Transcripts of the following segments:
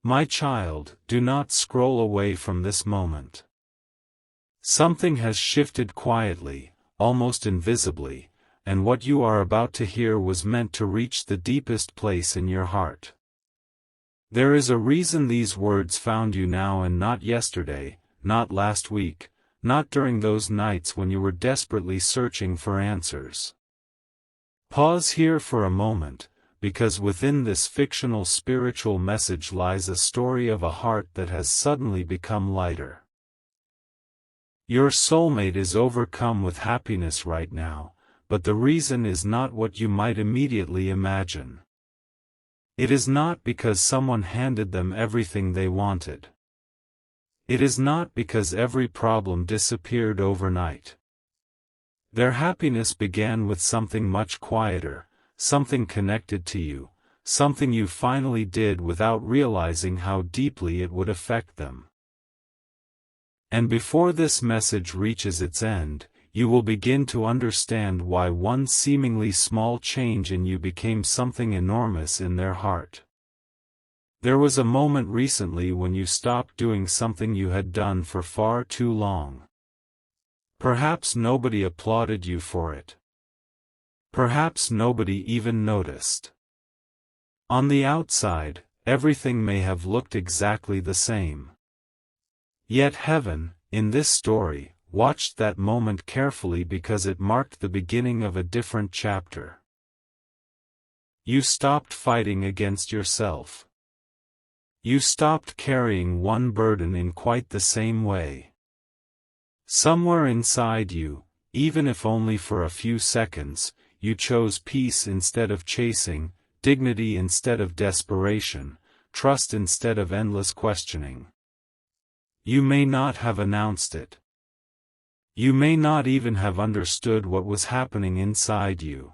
My child, do not scroll away from this moment. Something has shifted quietly, almost invisibly, and what you are about to hear was meant to reach the deepest place in your heart. There is a reason these words found you now and not yesterday, not last week, not during those nights when you were desperately searching for answers. Pause here for a moment, because within this fictional spiritual message lies a story of a heart that has suddenly become lighter. Your soulmate is overcome with happiness right now, but the reason is not what you might immediately imagine. It is not because someone handed them everything they wanted. It is not because every problem disappeared overnight. Their happiness began with something much quieter, something connected to you, something you finally did without realizing how deeply it would affect them. And before this message reaches its end, you will begin to understand why one seemingly small change in you became something enormous in their heart. There was a moment recently when you stopped doing something you had done for far too long. Perhaps nobody applauded you for it. Perhaps nobody even noticed. On the outside, everything may have looked exactly the same. Yet heaven, in this story, watched that moment carefully because it marked the beginning of a different chapter. You stopped fighting against yourself. You stopped carrying one burden in quite the same way. Somewhere inside you, even if only for a few seconds, you chose peace instead of chasing, dignity instead of desperation, trust instead of endless questioning. You may not have announced it. You may not even have understood what was happening inside you.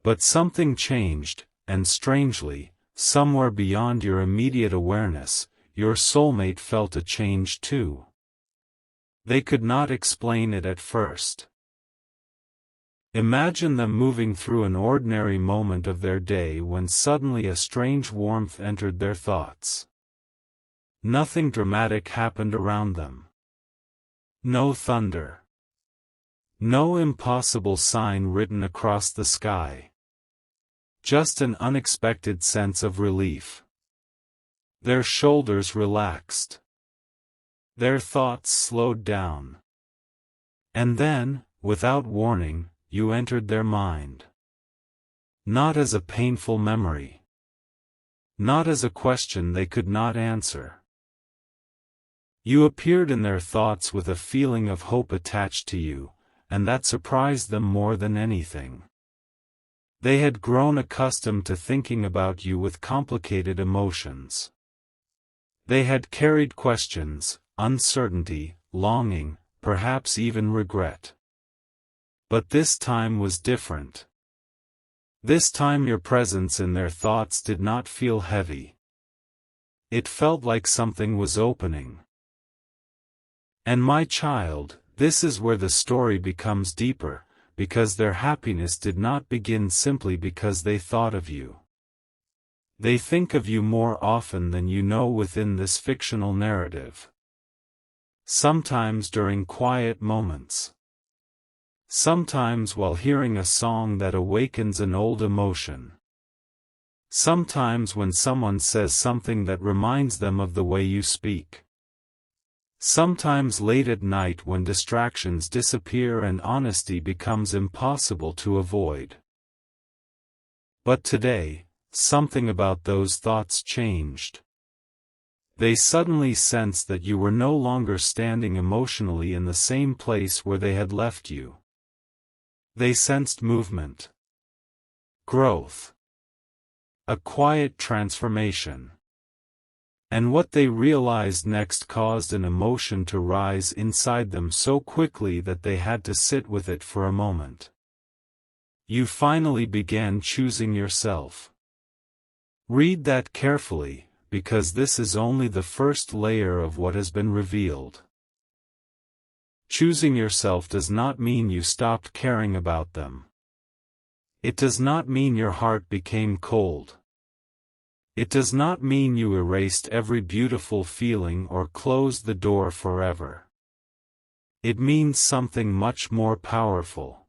But something changed, and strangely, somewhere beyond your immediate awareness, your soulmate felt a change too. They could not explain it at first. Imagine them moving through an ordinary moment of their day when suddenly a strange warmth entered their thoughts. Nothing dramatic happened around them. No thunder. No impossible sign written across the sky. Just an unexpected sense of relief. Their shoulders relaxed. Their thoughts slowed down. And then, without warning, you entered their mind. Not as a painful memory. Not as a question they could not answer. You appeared in their thoughts with a feeling of hope attached to you, and that surprised them more than anything. They had grown accustomed to thinking about you with complicated emotions. They had carried questions, uncertainty, longing, perhaps even regret. But this time was different. This time your presence in their thoughts did not feel heavy. It felt like something was opening. And my child, this is where the story becomes deeper, because their happiness did not begin simply because they thought of you. They think of you more often than you know within this fictional narrative. Sometimes during quiet moments. Sometimes while hearing a song that awakens an old emotion. Sometimes when someone says something that reminds them of the way you speak. Sometimes late at night when distractions disappear and honesty becomes impossible to avoid. But today, something about those thoughts changed. They suddenly sensed that you were no longer standing emotionally in the same place where they had left you. They sensed movement. Growth. A quiet transformation. And what they realized next caused an emotion to rise inside them so quickly that they had to sit with it for a moment. You finally began choosing yourself. Read that carefully, because this is only the first layer of what has been revealed. Choosing yourself does not mean you stopped caring about them. It does not mean your heart became cold. It does not mean you erased every beautiful feeling or closed the door forever. It means something much more powerful.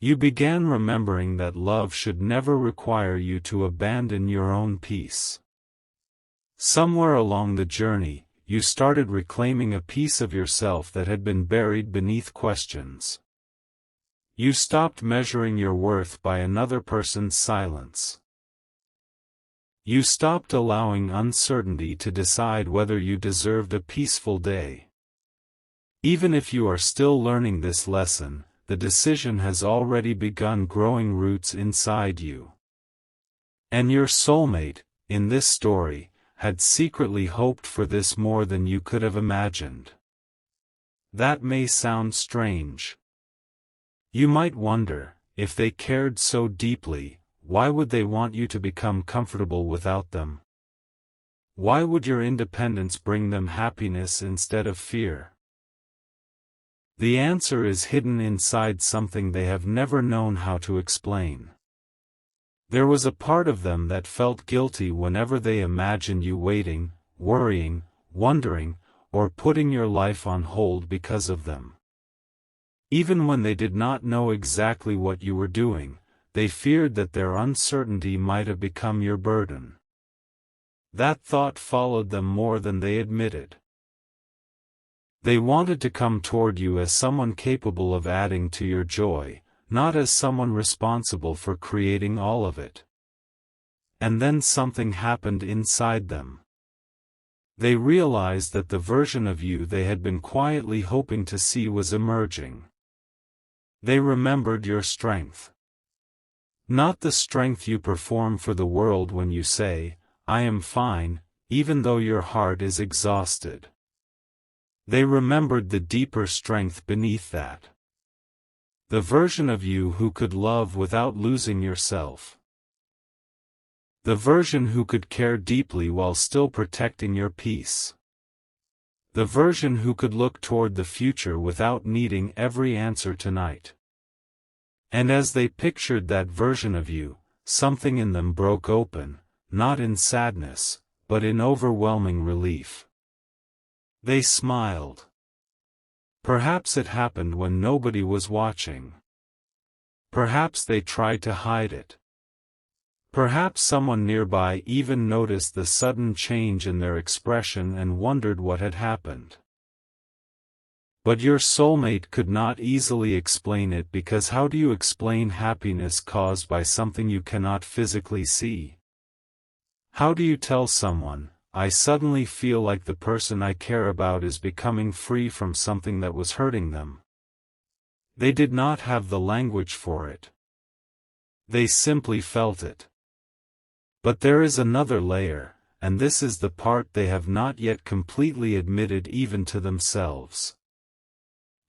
You began remembering that love should never require you to abandon your own peace. Somewhere along the journey, you started reclaiming a piece of yourself that had been buried beneath questions. You stopped measuring your worth by another person's silence. You stopped allowing uncertainty to decide whether you deserved a peaceful day. Even if you are still learning this lesson, the decision has already begun growing roots inside you. And your soulmate, in this story, had secretly hoped for this more than you could have imagined. That may sound strange. You might wonder, if they cared so deeply, why would they want you to become comfortable without them? Why would your independence bring them happiness instead of fear? The answer is hidden inside something they have never known how to explain. There was a part of them that felt guilty whenever they imagined you waiting, worrying, wondering, or putting your life on hold because of them. Even when they did not know exactly what you were doing, they feared that their uncertainty might have become your burden. That thought followed them more than they admitted. They wanted to come toward you as someone capable of adding to your joy, not as someone responsible for creating all of it. And then something happened inside them. They realized that the version of you they had been quietly hoping to see was emerging. They remembered your strength. Not the strength you perform for the world when you say, "I am fine," even though your heart is exhausted. They remembered the deeper strength beneath that. The version of you who could love without losing yourself. The version who could care deeply while still protecting your peace. The version who could look toward the future without needing every answer tonight. And as they pictured that version of you, something in them broke open, not in sadness, but in overwhelming relief. They smiled. Perhaps it happened when nobody was watching. Perhaps they tried to hide it. Perhaps someone nearby even noticed the sudden change in their expression and wondered what had happened. But your soulmate could not easily explain it, because how do you explain happiness caused by something you cannot physically see? How do you tell someone, "I suddenly feel like the person I care about is becoming free from something that was hurting them"? They did not have the language for it. They simply felt it. But there is another layer, and this is the part they have not yet completely admitted even to themselves.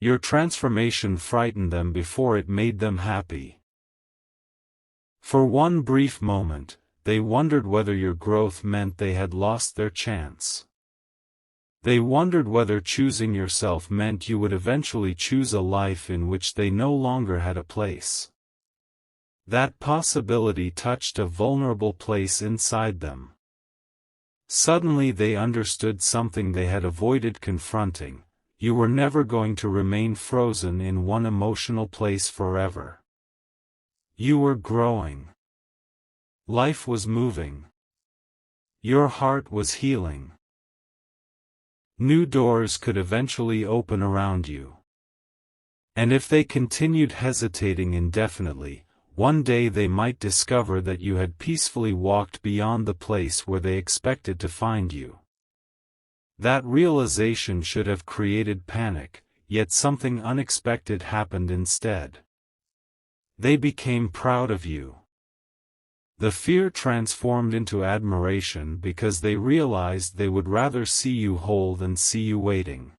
Your transformation frightened them before it made them happy. For one brief moment, they wondered whether your growth meant they had lost their chance. They wondered whether choosing yourself meant you would eventually choose a life in which they no longer had a place. That possibility touched a vulnerable place inside them. Suddenly they understood something they had avoided confronting: you were never going to remain frozen in one emotional place forever. You were growing. Life was moving. Your heart was healing. New doors could eventually open around you. And if they continued hesitating indefinitely, one day they might discover that you had peacefully walked beyond the place where they expected to find you. That realization should have created panic, yet something unexpected happened instead. They became proud of you. The fear transformed into admiration because they realized they would rather see you whole than see you waiting.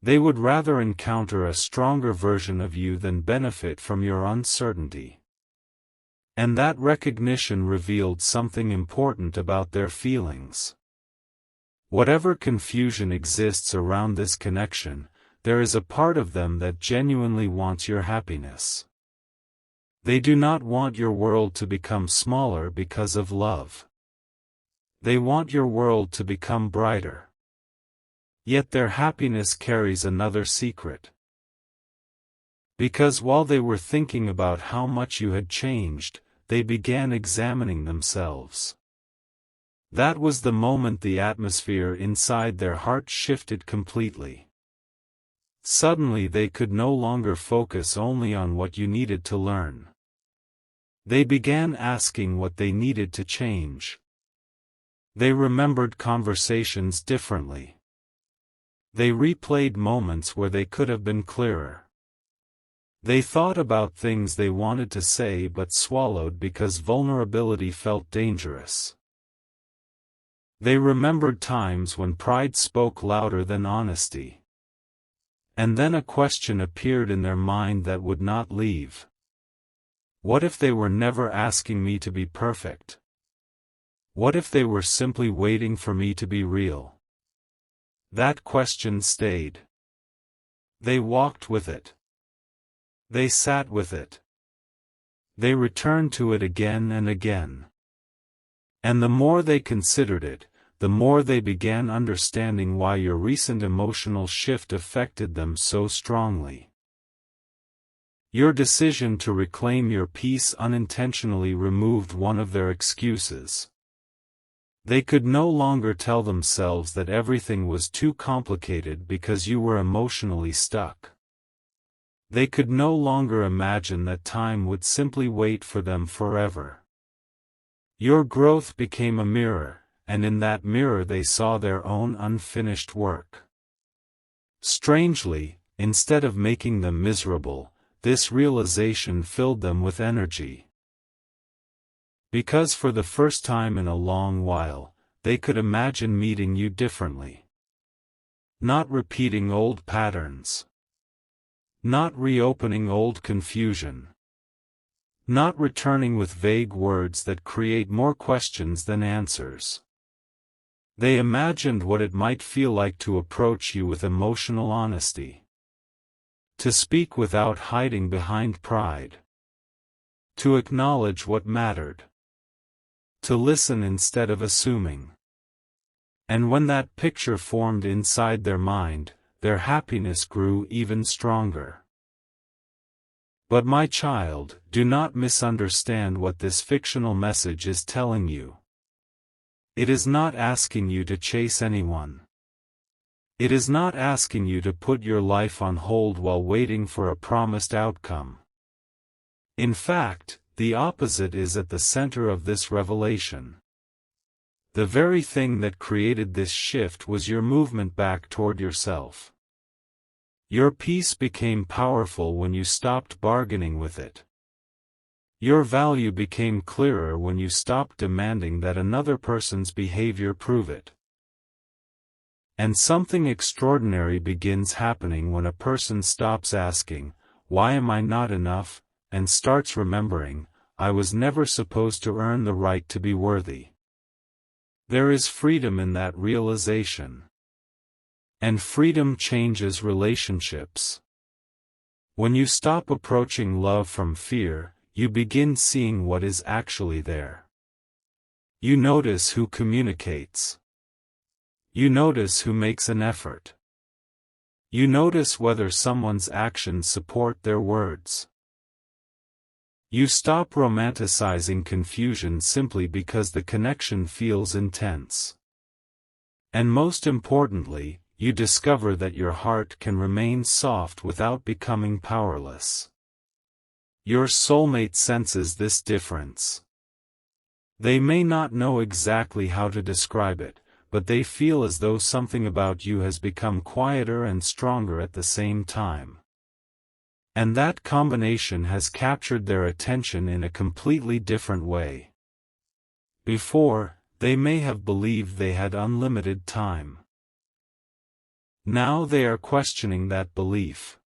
They would rather encounter a stronger version of you than benefit from your uncertainty. And that recognition revealed something important about their feelings. Whatever confusion exists around this connection, there is a part of them that genuinely wants your happiness. They do not want your world to become smaller because of love. They want your world to become brighter. Yet their happiness carries another secret. Because while they were thinking about how much you had changed, they began examining themselves. That was the moment the atmosphere inside their heart shifted completely. Suddenly they could no longer focus only on what you needed to learn. They began asking what they needed to change. They remembered conversations differently. They replayed moments where they could have been clearer. They thought about things they wanted to say but swallowed because vulnerability felt dangerous. They remembered times when pride spoke louder than honesty. And then a question appeared in their mind that would not leave. What if they were never asking me to be perfect? What if they were simply waiting for me to be real? That question stayed. They walked with it. They sat with it. They returned to it again and again. And the more they considered it, the more they began understanding why your recent emotional shift affected them so strongly. Your decision to reclaim your peace unintentionally removed one of their excuses. They could no longer tell themselves that everything was too complicated because you were emotionally stuck. They could no longer imagine that time would simply wait for them forever. Your growth became a mirror, and in that mirror they saw their own unfinished work. Strangely, instead of making them miserable, this realization filled them with energy. Because for the first time in a long while, they could imagine meeting you differently. Not repeating old patterns. Not reopening old confusion. Not returning with vague words that create more questions than answers. They imagined what it might feel like to approach you with emotional honesty. To speak without hiding behind pride. To acknowledge what mattered. To listen instead of assuming. And when that picture formed inside their mind, their happiness grew even stronger. But my child, do not misunderstand what this fictional message is telling you. It is not asking you to chase anyone. It is not asking you to put your life on hold while waiting for a promised outcome. In fact, the opposite is at the center of this revelation. The very thing that created this shift was your movement back toward yourself. Your peace became powerful when you stopped bargaining with it. Your value became clearer when you stopped demanding that another person's behavior prove it. And something extraordinary begins happening when a person stops asking, "Why am I not enough?" and starts remembering, "I was never supposed to earn the right to be worthy." There is freedom in that realization. And freedom changes relationships. When you stop approaching love from fear, you begin seeing what is actually there. You notice who communicates. You notice who makes an effort. You notice whether someone's actions support their words. You stop romanticizing confusion simply because the connection feels intense. And most importantly, you discover that your heart can remain soft without becoming powerless. Your soulmate senses this difference. They may not know exactly how to describe it, but they feel as though something about you has become quieter and stronger at the same time. And that combination has captured their attention in a completely different way. Before, they may have believed they had unlimited time. Now they are questioning that belief.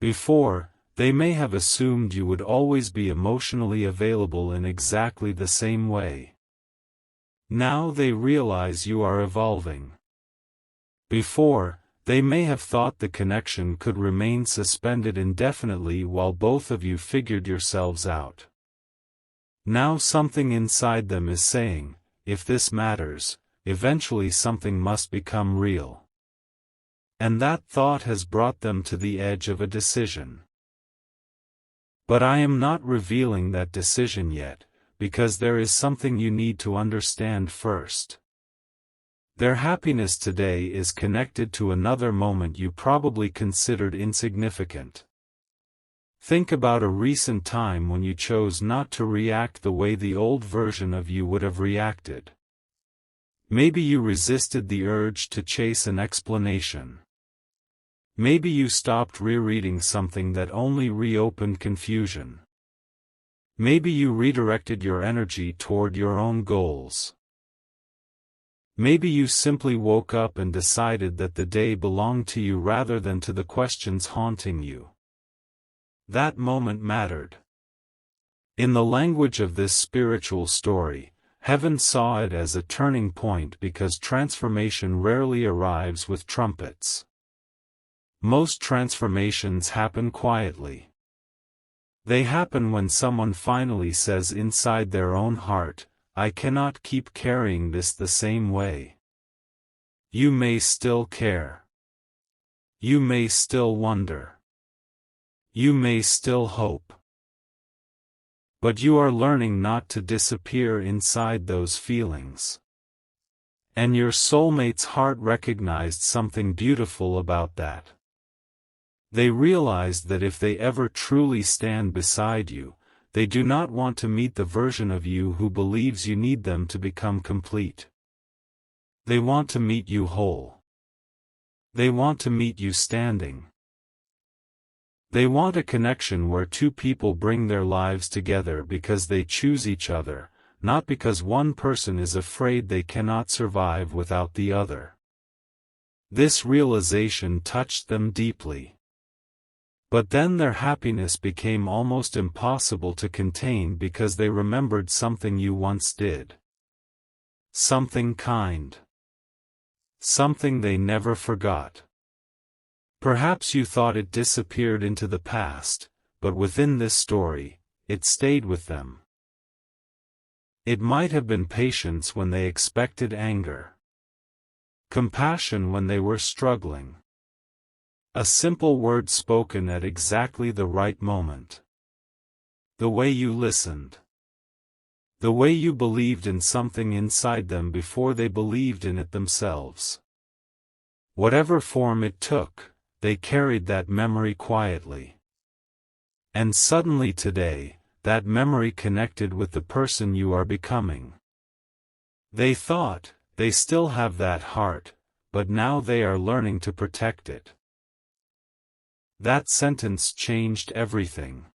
Before, they may have assumed you would always be emotionally available in exactly the same way. Now they realize you are evolving. Before, They may have thought the connection could remain suspended indefinitely while both of you figured yourselves out. Now something inside them is saying, if this matters, eventually something must become real. And that thought has brought them to the edge of a decision. But I am not revealing that decision yet, because there is something you need to understand first. Their happiness today is connected to another moment you probably considered insignificant. Think about a recent time when you chose not to react the way the old version of you would have reacted. Maybe you resisted the urge to chase an explanation. Maybe you stopped rereading something that only reopened confusion. Maybe you redirected your energy toward your own goals. Maybe you simply woke up and decided that the day belonged to you rather than to the questions haunting you. That moment mattered. In the language of this spiritual story, heaven saw it as a turning point because transformation rarely arrives with trumpets. Most transformations happen quietly. They happen when someone finally says inside their own heart, I cannot keep carrying this the same way. You may still care. You may still wonder. You may still hope. But you are learning not to disappear inside those feelings. And your soulmate's heart recognized something beautiful about that. They realized that if they ever truly stand beside you, they do not want to meet the version of you who believes you need them to become complete. They want to meet you whole. They want to meet you standing. They want a connection where two people bring their lives together because they choose each other, not because one person is afraid they cannot survive without the other. This realization touched them deeply. But then their happiness became almost impossible to contain because they remembered something you once did. Something kind. Something they never forgot. Perhaps you thought it disappeared into the past, but within this story, it stayed with them. It might have been patience when they expected anger. Compassion when they were struggling. A simple word spoken at exactly the right moment. The way you listened. The way you believed in something inside them before they believed in it themselves. Whatever form it took, they carried that memory quietly. And suddenly today, that memory connected with the person you are becoming. They thought, they still have that heart, but now they are learning to protect it. That sentence changed everything.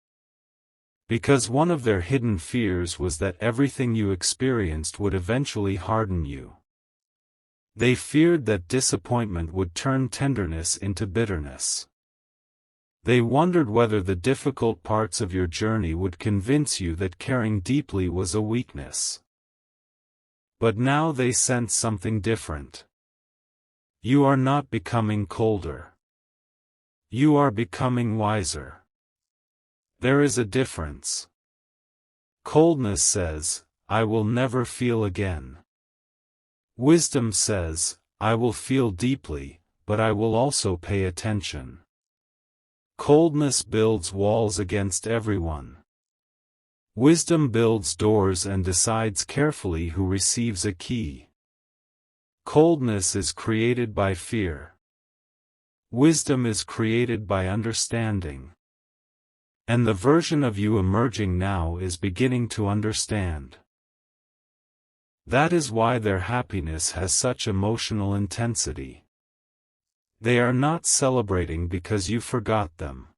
Because one of their hidden fears was that everything you experienced would eventually harden you. They feared that disappointment would turn tenderness into bitterness. They wondered whether the difficult parts of your journey would convince you that caring deeply was a weakness. But now they sense something different. You are not becoming colder. You are becoming wiser. There is a difference. Coldness says, I will never feel again. Wisdom says, I will feel deeply, but I will also pay attention. Coldness builds walls against everyone. Wisdom builds doors and decides carefully who receives a key. Coldness is created by fear. Wisdom is created by understanding. And the version of you emerging now is beginning to understand. That is why their happiness has such emotional intensity. They are not celebrating because you forgot them.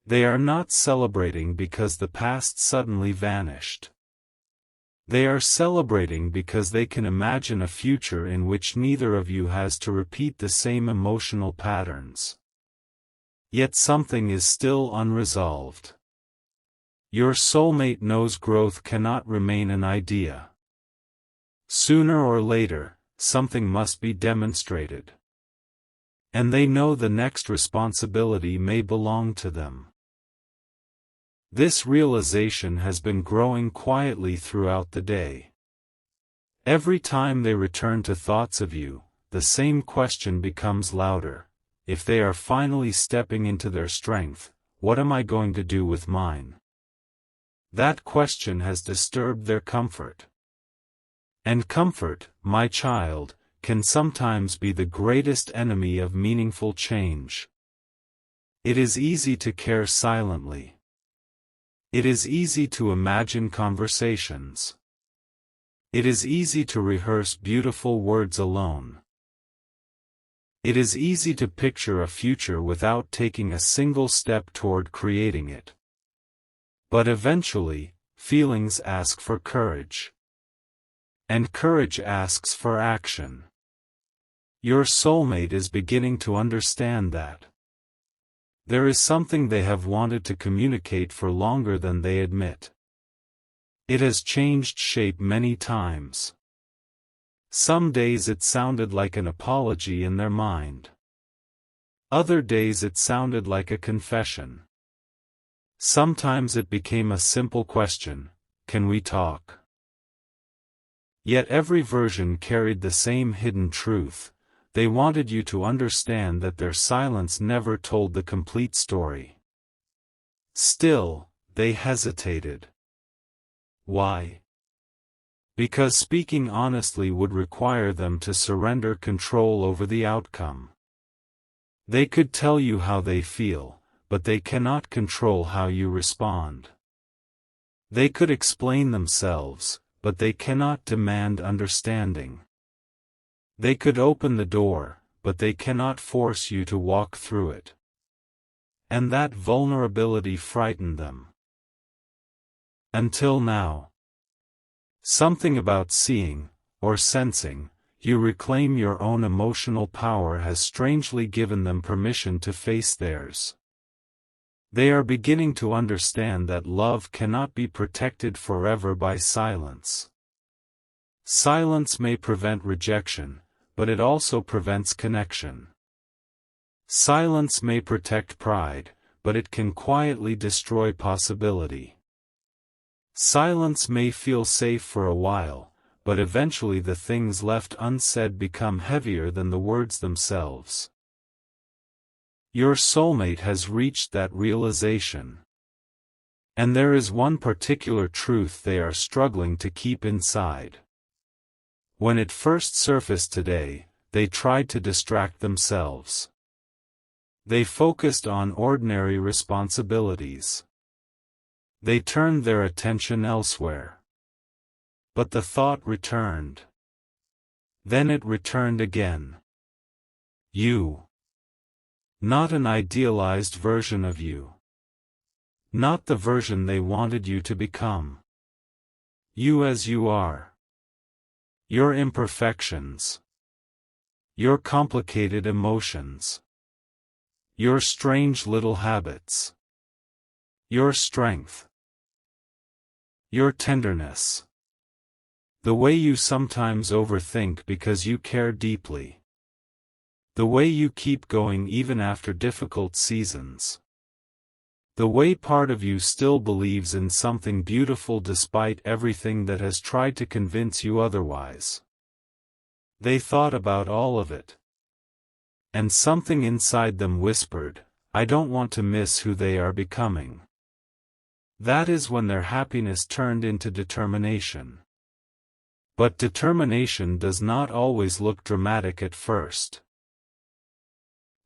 They are not celebrating because the past suddenly vanished. They are celebrating because they can imagine a future in which neither of you has to repeat the same emotional patterns. Yet something is still unresolved. Your soulmate knows growth cannot remain an idea. Sooner or later, something must be demonstrated. And they know the next responsibility may belong to them. This realization has been growing quietly throughout the day. Every time they return to thoughts of you, the same question becomes louder. If they are finally stepping into their strength, what am I going to do with mine? That question has disturbed their comfort. And comfort, my child, can sometimes be the greatest enemy of meaningful change. It is easy to care silently. It is easy to imagine conversations. It is easy to rehearse beautiful words alone. It is easy to picture a future without taking a single step toward creating it. But eventually, feelings ask for courage. And courage asks for action. Your soulmate is beginning to understand that. There is something they have wanted to communicate for longer than they admit. It has changed shape many times. Some days it sounded like an apology in their mind. Other days it sounded like a confession. Sometimes it became a simple question, "Can we talk?" Yet every version carried the same hidden truth. They wanted you to understand that their silence never told the complete story. Still, they hesitated. Why? Because speaking honestly would require them to surrender control over the outcome. They could tell you how they feel, but they cannot control how you respond. They could explain themselves, but they cannot demand understanding. They could open the door, but they cannot force you to walk through it. And that vulnerability frightened them. Until now. Something about seeing, or sensing, you reclaim your own emotional power has strangely given them permission to face theirs. They are beginning to understand that love cannot be protected forever by silence. Silence may prevent rejection, but it also prevents connection. Silence may protect pride, but it can quietly destroy possibility. Silence may feel safe for a while, but eventually the things left unsaid become heavier than the words themselves. Your soulmate has reached that realization. And there is one particular truth they are struggling to keep inside. When it first surfaced today, they tried to distract themselves. They focused on ordinary responsibilities. They turned their attention elsewhere. But the thought returned. Then it returned again. You. Not an idealized version of you. Not the version they wanted you to become. You as you are. Your imperfections. Your complicated emotions. Your strange little habits. Your strength. Your tenderness. The way you sometimes overthink because you care deeply. The way you keep going even after difficult seasons. The way part of you still believes in something beautiful despite everything that has tried to convince you otherwise. They thought about all of it. And something inside them whispered, "I don't want to miss who they are becoming." That is when their happiness turned into determination. But determination does not always look dramatic at first.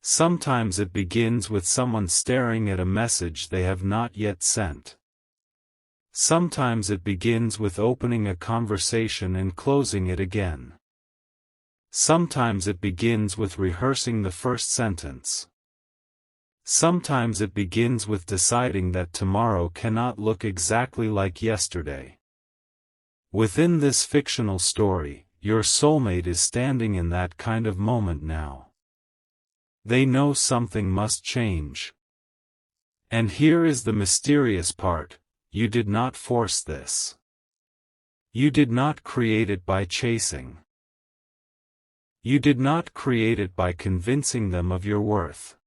Sometimes it begins with someone staring at a message they have not yet sent. Sometimes it begins with opening a conversation and closing it again. Sometimes it begins with rehearsing the first sentence. Sometimes it begins with deciding that tomorrow cannot look exactly like yesterday. Within this fictional story, your soulmate is standing in that kind of moment now. They know something must change. And here is the mysterious part, you did not force this. You did not create it by chasing. You did not create it by convincing them of your worth.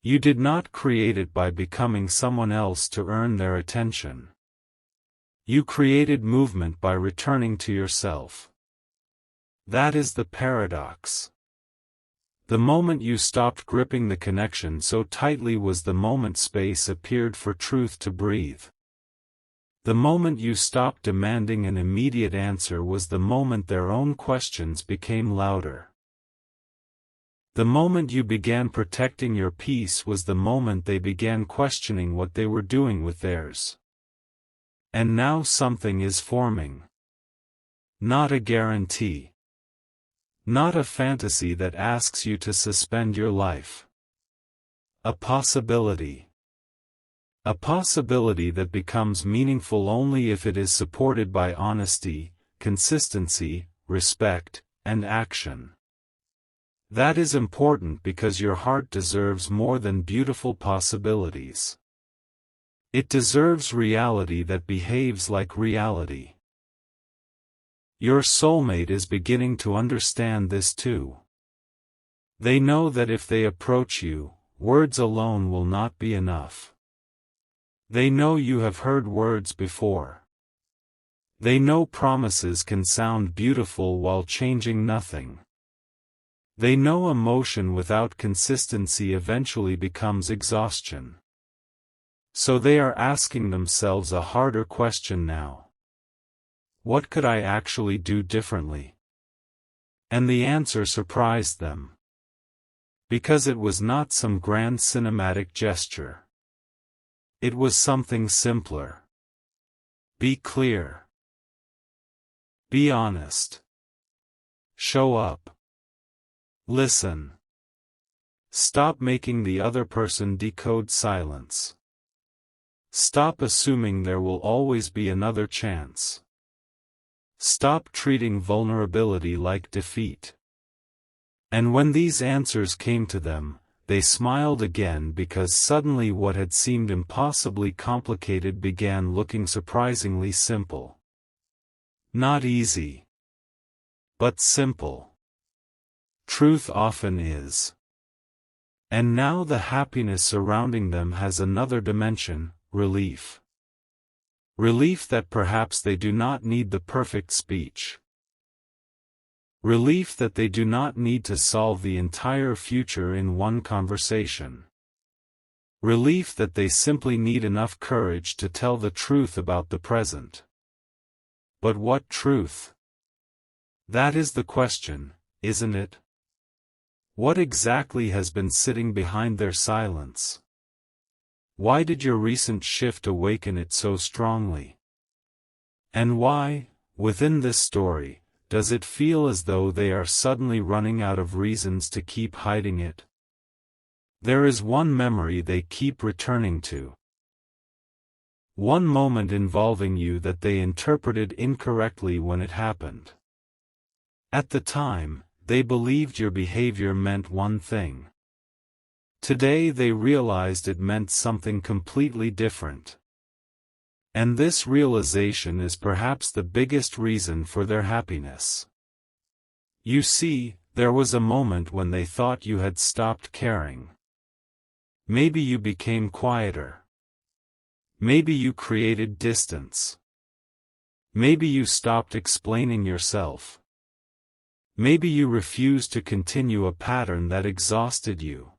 You did not create it by becoming someone else to earn their attention. You created movement by returning to yourself. That is the paradox. The moment you stopped gripping the connection so tightly was the moment space appeared for truth to breathe. The moment you stopped demanding an immediate answer was the moment their own questions became louder. The moment you began protecting your peace was the moment they began questioning what they were doing with theirs. And now something is forming. Not a guarantee. Not a fantasy that asks you to suspend your life. A possibility. A possibility that becomes meaningful only if it is supported by honesty, consistency, respect, and action. That is important because your heart deserves more than beautiful possibilities. It deserves reality that behaves like reality. Your soulmate is beginning to understand this too. They know that if they approach you, words alone will not be enough. They know you have heard words before. They know promises can sound beautiful while changing nothing. They know emotion without consistency eventually becomes exhaustion. So they are asking themselves a harder question now. What could I actually do differently? And the answer surprised them. Because it was not some grand cinematic gesture. It was something simpler. Be clear. Be honest. Show up. Listen. Stop making the other person decode silence. Stop assuming there will always be another chance. Stop treating vulnerability like defeat. And when these answers came to them, they smiled again because suddenly what had seemed impossibly complicated began looking surprisingly simple. Not easy, but simple. Truth often is. And now the happiness surrounding them has another dimension, relief. Relief that perhaps they do not need the perfect speech. Relief that they do not need to solve the entire future in one conversation. Relief that they simply need enough courage to tell the truth about the present. But what truth? That is the question, isn't it? What exactly has been sitting behind their silence? Why did your recent shift awaken it so strongly? And why, within this story, does it feel as though they are suddenly running out of reasons to keep hiding it? There is one memory they keep returning to. One moment involving you that they interpreted incorrectly when it happened. At the time, they believed your behavior meant one thing. Today they realized it meant something completely different. And this realization is perhaps the biggest reason for their happiness. You see, there was a moment when they thought you had stopped caring. Maybe you became quieter. Maybe you created distance. Maybe you stopped explaining yourself. Maybe you refused to continue a pattern that exhausted you.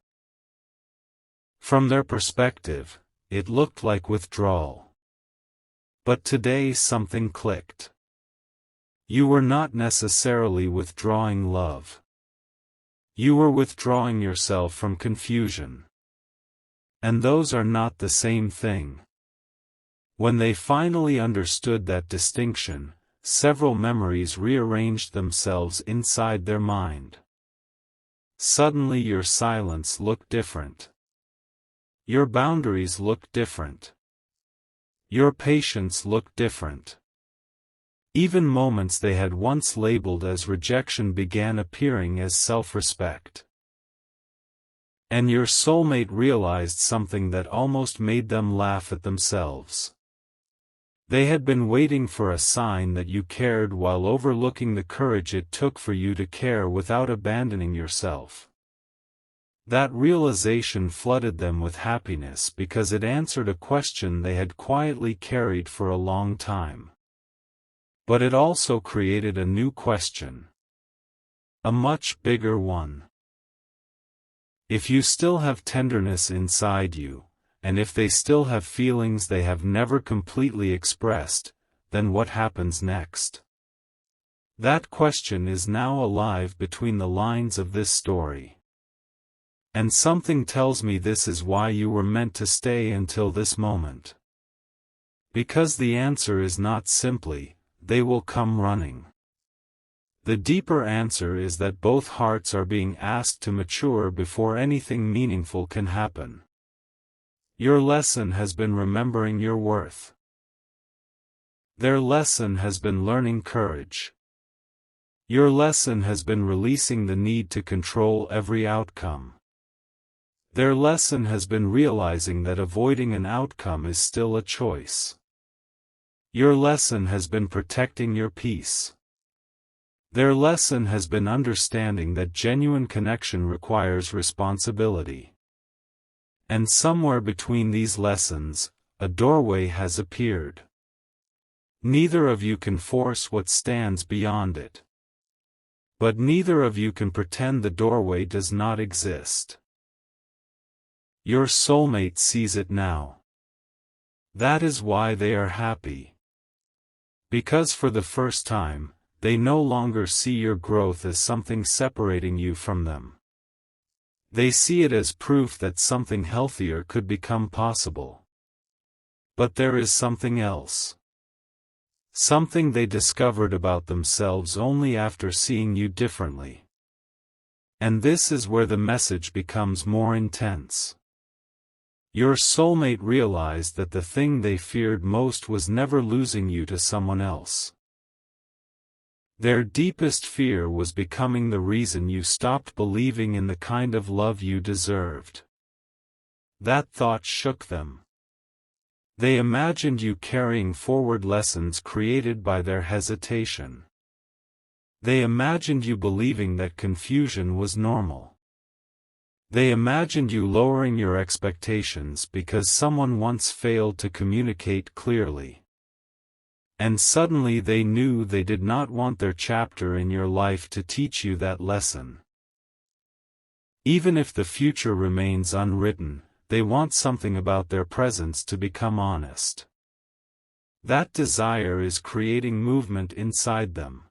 From their perspective, it looked like withdrawal. But today something clicked. You were not necessarily withdrawing love. You were withdrawing yourself from confusion. And those are not the same thing. When they finally understood that distinction, several memories rearranged themselves inside their mind. Suddenly your silence looked different. Your boundaries looked different. Your patience looked different. Even moments they had once labeled as rejection began appearing as self-respect. And your soulmate realized something that almost made them laugh at themselves. They had been waiting for a sign that you cared while overlooking the courage it took for you to care without abandoning yourself. That realization flooded them with happiness because it answered a question they had quietly carried for a long time. But it also created a new question. A much bigger one. If you still have tenderness inside you, and if they still have feelings they have never completely expressed, then what happens next? That question is now alive between the lines of this story. And something tells me this is why you were meant to stay until this moment. Because the answer is not simply, they will come running. The deeper answer is that both hearts are being asked to mature before anything meaningful can happen. Your lesson has been remembering your worth. Their lesson has been learning courage. Your lesson has been releasing the need to control every outcome. Their lesson has been realizing that avoiding an outcome is still a choice. Your lesson has been protecting your peace. Their lesson has been understanding that genuine connection requires responsibility. And somewhere between these lessons, a doorway has appeared. Neither of you can force what stands beyond it. But neither of you can pretend the doorway does not exist. Your soulmate sees it now. That is why they are happy. Because for the first time, they no longer see your growth as something separating you from them. They see it as proof that something healthier could become possible. But there is something else. Something they discovered about themselves only after seeing you differently. And this is where the message becomes more intense. Your soulmate realized that the thing they feared most was never losing you to someone else. Their deepest fear was becoming the reason you stopped believing in the kind of love you deserved. That thought shook them. They imagined you carrying forward lessons created by their hesitation. They imagined you believing that confusion was normal. They imagined you lowering your expectations because someone once failed to communicate clearly. And suddenly they knew they did not want their chapter in your life to teach you that lesson. Even if the future remains unwritten, they want something about their presence to become honest. That desire is creating movement inside them.